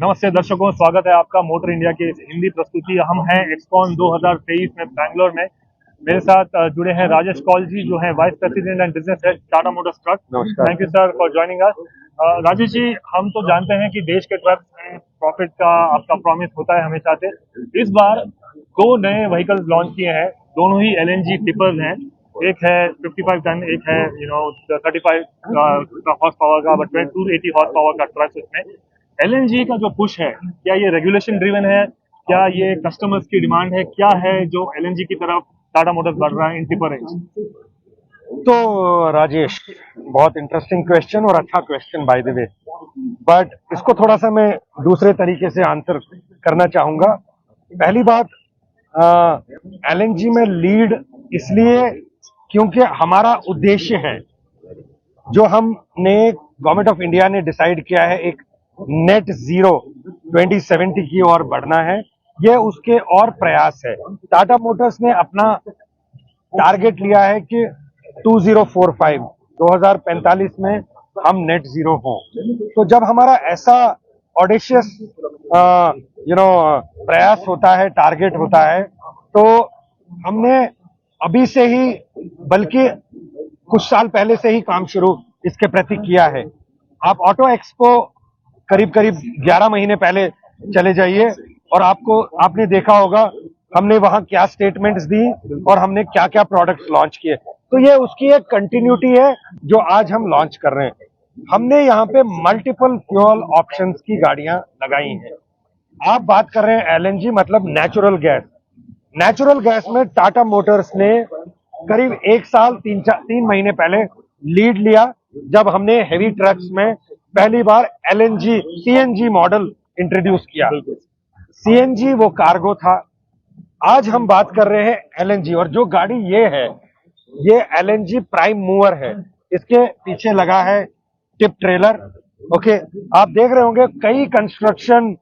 नमस्ते दर्शकों, स्वागत है आपका मोटर इंडिया की हिंदी प्रस्तुति। हम हैं एक्सकॉन 2023 में बैंगलोर में। मेरे साथ जुड़े हैं राजेश कौल जी, जो है vice president and business head Tata Motors truck. Thank you sir for joining us. Rajesh ji, हम तो जानते हैं कि देश के ट्रक में प्रॉफिट का आपका प्रॉमिस होता है हमेशा से। इस बार दो नए व्हीकल्स लॉन्च किए हैं, दोनों ही LNG टिपर्स हैं। एक है 55 टन, एक है 35 हॉर्स पावर का, बट 280 हॉर्स पावर का ट्रक। इसमें LNG का जो पुश है, क्या ये रेगुलेशन ड्रिवन है, क्या ये कस्टमर्स की डिमांड है, क्या है जो LNG की तरफ टाटा मोटर्स बढ़ रहा है इन टिपर रेंज? तो राजेश, बहुत इंटरेस्टिंग क्वेश्चन और अच्छा question by the way, but इसको थोड़ा सा मैं दूसरे तरीके से आंसर करना चाहूंगा। पहली बात, LNG में लीड इसलिए क्योंकि हमारा उद्देश्य है, जो हमने गवर्नमेंट ऑफ इंडिया ने डिसाइड किया है, एक नेट जीरो 2070 की ओर बढ़ना है। यह उसके और प्रयास है। टाटा मोटर्स ने अपना टारगेट लिया है कि 2045 में हम नेट जीरो हों। तो जब हमारा ऐसा ऑडेशियस प्रयास होता है, टारगेट होता है, तो हमने अभी से ही, बल्कि कुछ साल पहले से ही काम शुरू इसके प्रति किया है। आप ऑटो एक्सपो करीब 11 महीने पहले चले जाइए और आपने देखा होगा हमने वहां क्या स्टेटमेंट्स दी और हमने क्या क्या प्रोडक्ट्स लॉन्च किए। तो ये उसकी एक कंटिन्यूटी है जो आज हम लॉन्च कर रहे हैं। हमने यहाँ पे मल्टीपल फ्यूल ऑप्शंस की गाड़ियां लगाई हैं। आप बात कर रहे हैं LNG, मतलब नेचुरल गैस। नेचुरल गैस में टाटा मोटर्स ने करीब 1 साल 3 महीने पहले लीड लिया, जब हमने हेवी ट्रक्स में पहली बार LNG CNG मॉडल इंट्रोड्यूस किया। CNG वो कार्गो था। आज हम बात कर रहे हैं LNG, और जो गाड़ी ये है, ये LNG प्राइम मूवर है। इसके पीछे लगा है टिप ट्रेलर। ओके, आप देख रहे होंगे कई कंस्ट्रक्शन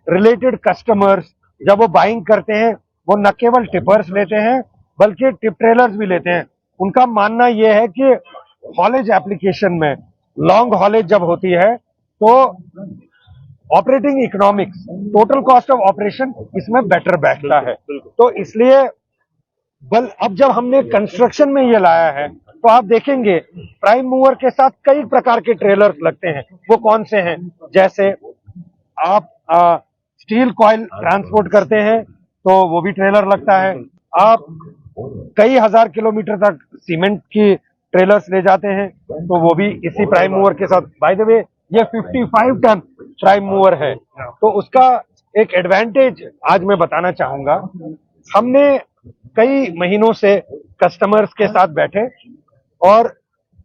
रिलेटेड कस्टमर्स जब वो बाइंग करते हैं, वो न केवल टिपर्स लेते हैं बल्कि टिप ट्रेलर्स भी लेते हैं। उनका मानना यह है कि हॉलेज एप्लीकेशन में, लॉन्ग हॉलेज जब होती है, तो operating economics, total cost of operation इसमें बेटर बैठता है। तो इसलिए अब जब हमने कंस्ट्रक्शन में ये लाया है, तो आप देखेंगे प्राइम मूवर के साथ कई प्रकार के ट्रेलर्स लगते हैं। वो कौन से हैं? जैसे आप स्टील कॉइल ट्रांसपोर्ट करते हैं तो वो भी ट्रेलर लगता है। आप कई हजार किलोमीटर तक सीमेंट की ट्रेलर्स ले जाते हैं तो वो भी इसी प्राइम मूवर के साथ। बाय द वे, ये 55 टन प्राइम मूवर है, तो उसका एक एडवांटेज आज मैं बताना चाहूंगा। हमने कई महीनों से कस्टमर्स के साथ बैठे और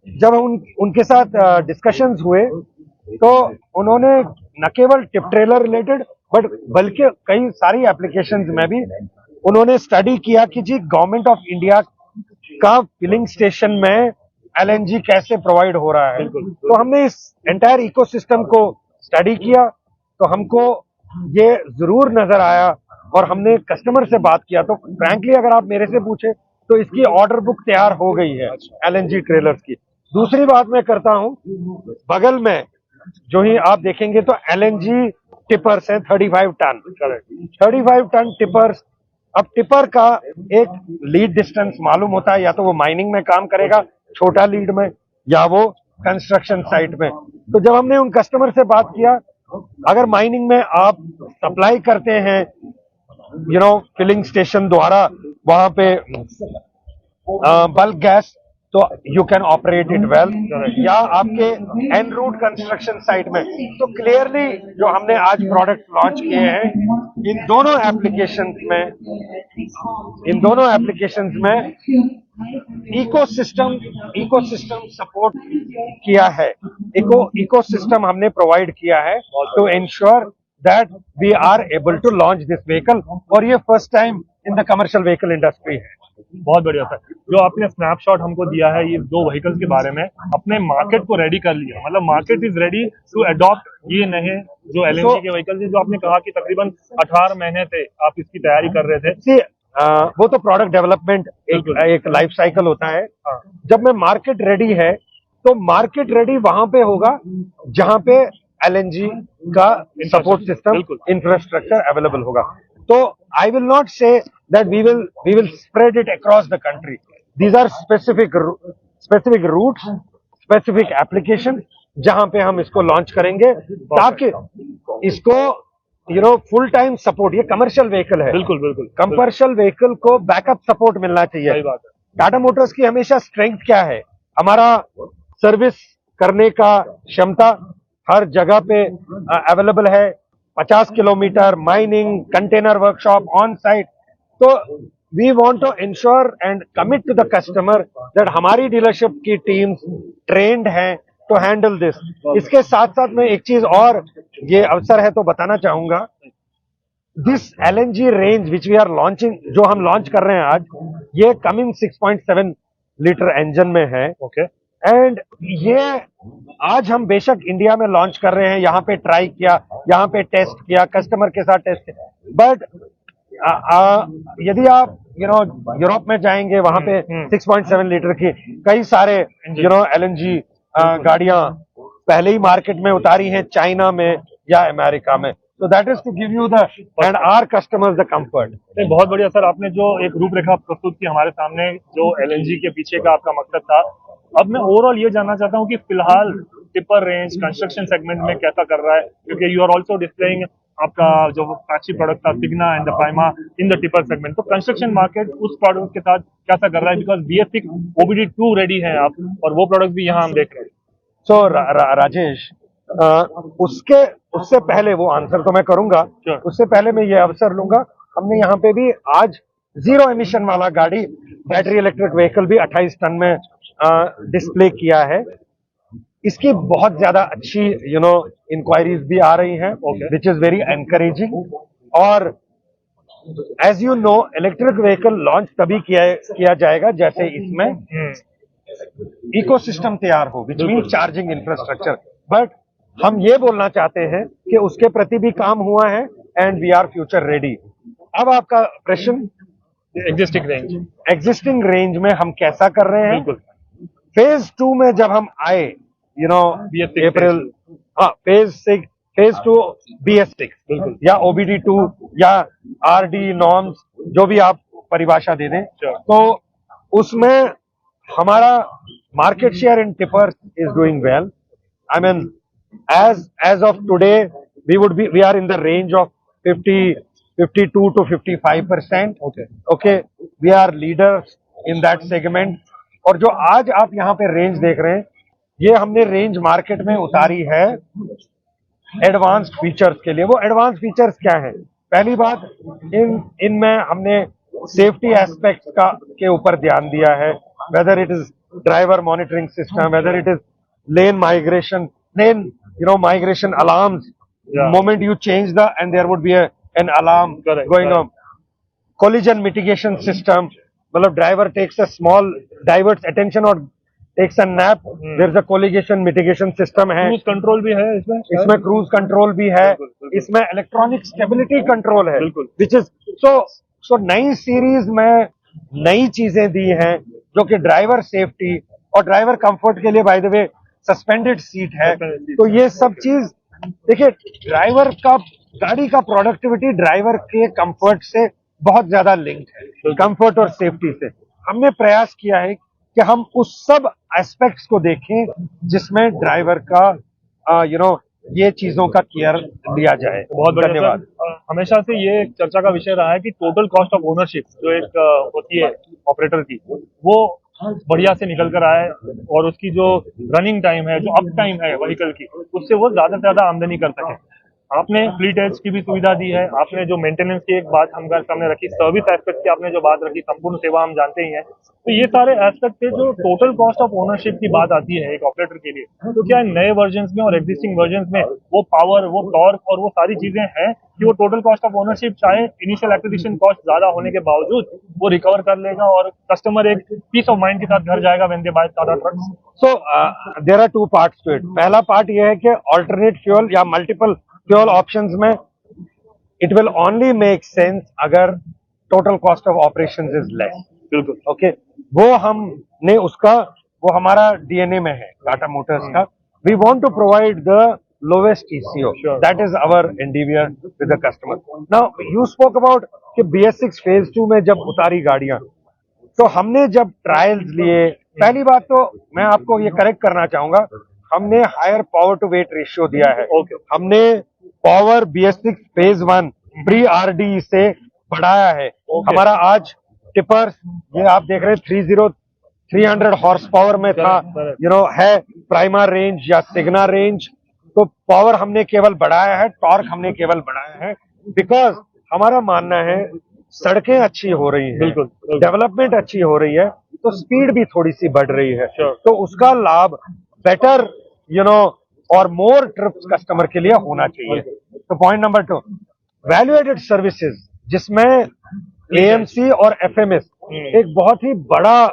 जब उनके साथ डिस्कशंस हुए, तो उन्होंने न केवल टिप ट्रेलर रिलेटेड बल्कि कई सारी एप्लीकेशंस में भी उन्होंने स्टडी किया कि जी गवर्नमेंट ऑफ इंडिया का फिलिंग स्टेशन में LNG कैसे प्रोवाइड हो रहा है। तो हमने इस एंटायर इकोसिस्टम को स्टडी किया, तो हमको ये जरूर नजर आया और हमने कस्टमर से बात किया। तो फ्रैंकली अगर आप मेरे से पूछे तो इसकी ऑर्डर बुक तैयार हो गई है LNG ट्रेलर्स की। दूसरी बात मैं करता हूं, बगल में जो ही आप देखेंगे तो LNG टिपर्स हैं 35 टन। 35 ton tippers. अब टिपर का एक लीड डिस्टेंस मालूम होता है, या तो वो माइनिंग में काम करेगा छोटा लीड में, या वो कंस्ट्रक्शन साइट में। तो जब हमने उन कस्टमर से बात किया, अगर माइनिंग में आप सप्लाई करते हैं फिलिंग स्टेशन द्वारा वहां पे बल्क गैस, तो you can operate it well. या आपके एन रूट कंस्ट्रक्शन साइट में, तो क्लियरली जो हमने आज प्रोडक्ट लॉन्च किए हैं, इन दोनों एप्लीकेशंस में इकोसिस्टम सपोर्ट किया है। इकोसिस्टम हमने प्रोवाइड किया है to ensure that we are able to launch this vehicle, और ये first time in the commercial vehicle industry है। बहुत बढ़िया सर, जो आपने स्नैपशॉट हमको दिया है ये दो व्हीकल्स के बारे में, अपने मार्केट को रेडी कर लिया, मतलब market is ready to adopt ये नए जो LNG के व्हीकल्स है, जो आपने कहा कि तकरीबन 18 महीने से आप इसकी तैयारी कर रहे थे। वो तो प्रोडक्ट डेवलपमेंट एक लाइफ साइकिल होता है। जब मैं मार्केट रेडी है, तो मार्केट रेडी वहां पे होगा जहां पे LNG का सपोर्ट सिस्टम, बिल्कुल। इंफ्रास्ट्रक्चर अवेलेबल होगा। तो I will not say that we will spread it across the country. These are specific routes, specific application जहां पे हम इसको लॉन्च करेंगे, ताकि इसको फुल टाइम सपोर्ट, ये कमर्शियल व्हीकल है, बिल्कुल बिल्कुल कमर्शियल व्हीकल को बैकअप सपोर्ट मिलना चाहिए। सही बात है। टाटा मोटर्स की हमेशा स्ट्रेंथ क्या है? हमारा सर्विस करने का क्षमता हर जगह पे अवेलेबल है। 50 kilometre mining, container workshop on site. तो we want to ensure and commit to the customer that हमारी डीलरशिप की टीम्स ट्रेंड हैं टू हैंडल दिस। इसके साथ साथ मैं एक चीज और, ये अवसर है तो बताना चाहूंगा, this LNG range which we are launching, जो हम लॉन्च कर रहे हैं आज, ये कमिंस 6.7 लीटर इंजन में है। ओके। एंड ये आज हम बेशक इंडिया में लॉन्च कर रहे हैं, यहाँ पे ट्राई किया, यहाँ पे टेस्ट किया, कस्टमर के साथ टेस्ट किया, बट यदि आप यूरोप में जाएंगे, वहां पे 6.7 लीटर की कई सारे LNG गाड़ियां पहले ही मार्केट में उतारी हैं, चाइना में या अमेरिका में। So that is to give you the and our customers the comfort. बहुत बढ़िया सर, आपने जो एक रूपरेखा प्रस्तुत की हमारे सामने, जो LNG के पीछे का आपका मकसद था। अब मैं ओवरऑल ये जानना चाहता हूँ कि फिलहाल टिपर रेंज कंस्ट्रक्शन सेगमेंट में कैसा कर रहा है, क्योंकि यू आर ऑल्सो डिस्प्लेइंग आपका जो फ्लैगशिप प्रोडक्ट था Signa and the Prima in the tipper segment. तो कंस्ट्रक्शन मार्केट उस प्रोडक्ट के साथ कैसा कर रहा है, बिकॉज BS6 OBD2 रेडी है आप, और वो प्रोडक्ट भी यहाँ हम देख रहे हैं। So राजेश, उससे पहले वो आंसर तो मैं करूंगा, उससे पहले मैं ये अवसर लूंगा, हमने यहाँ पे भी आज जीरो एमिशन वाला गाड़ी, बैटरी इलेक्ट्रिक व्हीकल भी 28 टन में डिस्प्ले किया है। इसकी बहुत ज्यादा अच्छी इंक्वायरीज भी आ रही हैं, विच इज वेरी एनकरेजिंग। और as you know, electric vehicle launch तभी किया जाएगा जैसे इसमें इकोसिस्टम तैयार हो, which mean charging infrastructure. But हम ये बोलना चाहते हैं कि उसके प्रति भी काम हुआ है and we are future ready. अब आपका प्रश्न, एग्जिस्टिंग रेंज में हम कैसा कर रहे हैं? फेज 2 में जब हम आए, अप्रैल, फेज 2 BS6 या OBD2 या RD नॉर्म्स, जो भी आप परिभाषा दे दें, तो उसमें हमारा market share in tippers is doing well. I mean as of today we are in the range of 52 to 55%. Okay, we are leaders in that segment. और जो आज आप यहाँ पे रेंज देख रहे हैं, ये हमने रेंज मार्केट में उतारी है एडवांस्ड फीचर्स के लिए। वो एडवांस फीचर्स क्या है? पहली बात, इनमें हमने सेफ्टी एस्पेक्ट्स के ऊपर ध्यान दिया है, whether it is driver monitoring system, whether it is lane migration alarms. Moment you change and there would be an alarm going on. Collision mitigation system, मतलब driver takes a small, diverts attention or takes a nap, there is a collision mitigation system है। Cruise control भी है इसमें cruise control भी है, इसमें electronic stability control है, which is so नई सीरीज में नई चीजें दी हैं जो कि ड्राइवर सेफ्टी और ड्राइवर कंफर्ट के लिए, by the way, suspended seat है। तो ये सब चीज, देखिए, ड्राइवर का, गाड़ी का प्रोडक्टिविटी ड्राइवर के कंफर्ट से बहुत ज्यादा लिंक्ड है, कंफर्ट और सेफ्टी से। हमने प्रयास किया है कि हम उस सब एस्पेक्ट्स को देखें जिसमें ड्राइवर का ये चीजों का केयर लिया जाए। बहुत धन्यवाद। हमेशा से ये एक चर्चा का विषय रहा है कि टोटल कॉस्ट ऑफ ओनरशिप जो एक होती है ऑपरेटर की, वो बढ़िया से निकल कर आए, और उसकी जो रनिंग टाइम है, जो अप टाइम है व्हीकल की, उससे वो ज्यादा से ज्यादा आमदनी कर सके। आपने फ्लीट एज की भी सुविधा दी है, आपने जो मेंटेनेंस की एक बात हमारे सामने रखी, सर्विस एस्पेक्ट की आपने जो बात रखी, संपूर्ण सेवा हम जानते ही हैं। तो ये सारे एस्पेक्ट थे। जो टोटल कॉस्ट ऑफ ओनरशिप की बात आती है एक ऑपरेटर के लिए, तो क्या नए वर्जन्स में और एग्जिस्टिंग वर्जन्स में वो पावर, वो टॉर्क और वो सारी चीजें हैं कि वो टोटल कॉस्ट ऑफ ओनरशिप, चाहे इनिशियल एक्विजिशन कॉस्ट ज्यादा होने के बावजूद, वो रिकवर कर लेगा और कस्टमर एक पीस ऑफ माइंड के साथ घर जाएगा when they buy Tata trucks? So there are 2 parts to it. पहला पार्ट ये है कि अल्टरनेट फ्यूल या मल्टीपल फ्यूल ऑप्शंस में it will only make sense अगर total cost of operations is less. बिल्कुल। ओके, वो हमारा DNA में है टाटा मोटर्स का। We want to provide the lowest TCO. Sure. That is our endeavor with the customer. Now you spoke about कि BS6 phase 2 में जब उतारी गाड़ियां, तो हमने जब ट्रायल्स लिए, पहली बात तो मैं आपको ये करेक्ट करना चाहूंगा, हमने higher power to weight ratio दिया है. Okay. हमने power BS6 phase 1 pre RD से बढ़ाया है. हमारा आज टिपर ये आप देख रहे हैं 300 हॉर्स पावर में था, Correct. है प्राइमर रेंज या सिग्नल रेंज. तो पावर हमने केवल बढ़ाया है, टॉर्क हमने केवल बढ़ाया है, बिकॉज हमारा मानना है सड़कें अच्छी हो रही हैं, बिल्कुल, बिल्कुल। डेवलपमेंट अच्छी हो रही है, तो स्पीड भी थोड़ी सी बढ़ रही है. Sure. तो उसका लाभ बेटर और मोर ट्रिप्स कस्टमर के लिए होना चाहिए. तो point number 2, value added services, जिसमें AMC और FMS एक बहुत ही बड़ा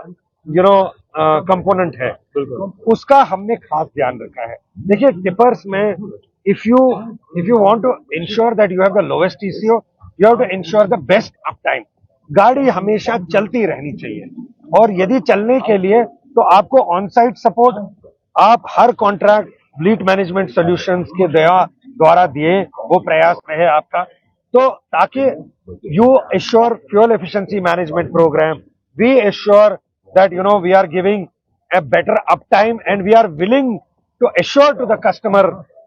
कंपोनेंट है, बिल्कुल. उसका हमने खास ध्यान रखा है. देखिए टिपर्स में if you want to ensure that you have the lowest TCO, you have to ensure the best uptime. गाड़ी हमेशा चलती रहनी चाहिए, और यदि चलने के लिए तो आपको ऑन साइट सपोर्ट आप हर कॉन्ट्रैक्ट फ्लीट मैनेजमेंट सॉल्यूशंस के द्वारा दिए, वो प्रयास में है आपका. तो ताकि you assure fuel efficiency management program, we assure that we are giving a better uptime, and we are willing to assure to the customer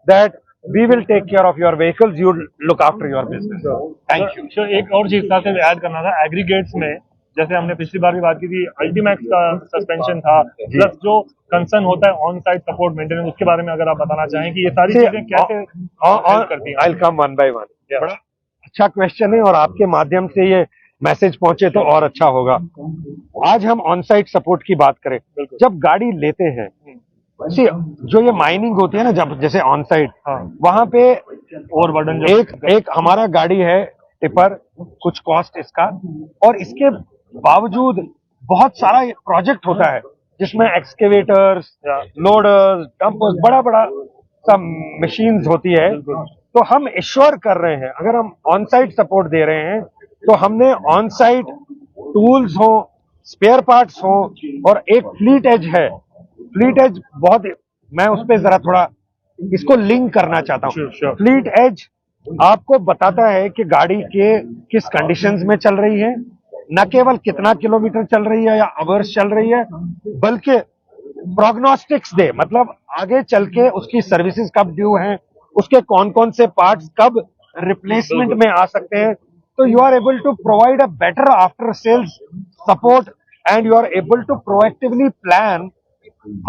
that we will take care of your vehicles, you look after your business. Thank you. Sure, एक और चीज था add करना था aggregates में, जैसे हमने पिछली बार भी बात की थी, अल्टीमैक्स का सस्पेंशन था, प्लस जो कंसर्न होता है ऑन साइट सपोर्ट मेंटेनेंस, उसके बारे में अगर आप बताना चाहें कि ये सारी चीजें कैसे help करती हैं. I'll come one by one. Yeah. बड़ा अच्छा क्वेश्चन है, और आपके माध्यम से ये मैसेज पहुंचे तो और अच्छा होगा. आज हम ऑन साइट सपोर्ट की बात करें, बिल्कुल. जब गाड़ी लेते हैं, see, जो ये माइनिंग होती है ना, जब जैसे ऑन साइट, हाँ. वहां पे ओवरबर्डन एक हमारा गाड़ी है टिपर, कुछ कॉस्ट इसका, और इसके बावजूद बहुत सारा प्रोजेक्ट होता है जिसमें एक्सकेवेटर्स, लोडर्स, डंपर्स, बड़ा बड़ा सब मशीन्स होती है. तो हम एश्योर कर रहे हैं, अगर हम ऑन साइट सपोर्ट दे रहे हैं, तो हमने ऑन साइट टूल्स हो, स्पेयर पार्ट्स हो, और एक फ्लीट एज है. फ्लीट एज बहुत, मैं उस पर जरा थोड़ा इसको लिंक करना चाहता हूँ. Sure. फ्लीट एज आपको बताता है कि गाड़ी के किस कंडीशंस में चल रही है, न केवल कितना किलोमीटर चल रही है या आवर्स चल रही है, बल्कि प्रोग्नोस्टिक्स दे, मतलब आगे चल के उसकी सर्विसेज कब ड्यू हैं, उसके कौन कौन से पार्ट्स कब रिप्लेसमेंट में आ सकते हैं. तो you are able to provide a better after sales support, and you are able to proactively plan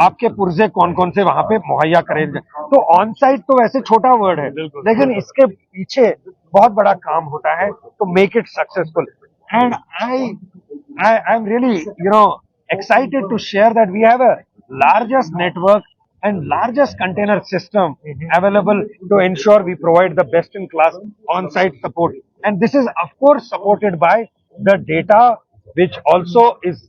आपके पुर्जे कौन कौन से वहां पे मुहैया करेंगे. तो ऑन साइट तो वैसे छोटा वर्ड है, लेकिन इसके पीछे बहुत बड़ा काम होता है to make it successful. And I'm really, excited to share that we have a largest network and largest container system available to ensure we provide the best in class on-site support. And this is of course supported by the data which also is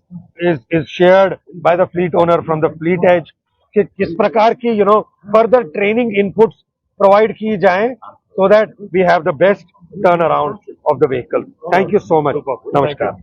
shared by the fleet owner from the fleet edge. कि किस प्रकार की further training inputs provide की जाएं so that we have the best turnaround of the vehicle. Thank you so much. Namaskar.